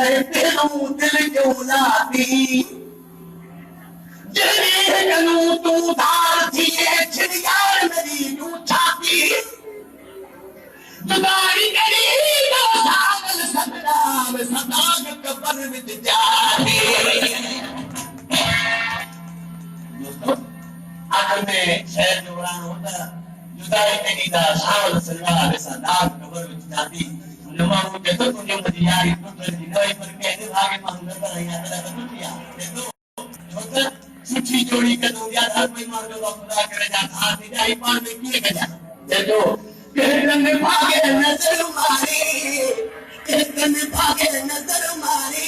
तेनू दिल क्यों लाती जनू तू धार थी छिड़ियार मेरी तू छाती जुदाई करी तो सागल सदराम सदाग कबर विच जाती दोस्तों आखिर में शहर जो उड़ान होता जुदाई करी तो सागल सदराम सदाग कबर विच जाती लम्हा मुझे तो तुझे मुझे यारी टूट रही नई पर कैसे भागे मांग नजर आई आता है टूटिया देखो छोटा सुची जोड़ी का दूरिया हर कोई मार दो खुदा करे जा हाथ जाई पार में किए गया देखो कितने भागे नजर मारी कितने भागे नजर मारी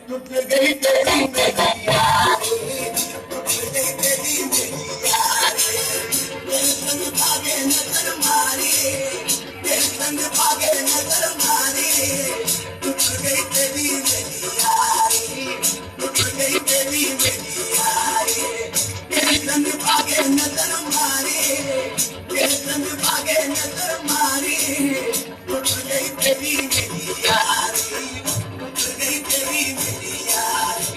टूट गई तेरी मेरी यारी टूट गई तेरी मेरी यारी कितने भागे नजर मारी कितने भागे नजर मारी टूट गई तेरी मेरी यारी टूट गई तेरी मेरी यारी कितने भागे नजर मारी कितने भागे नजर मारी टूट गई तेरी मेरी यारी टूट गई तेरी मेरी यारी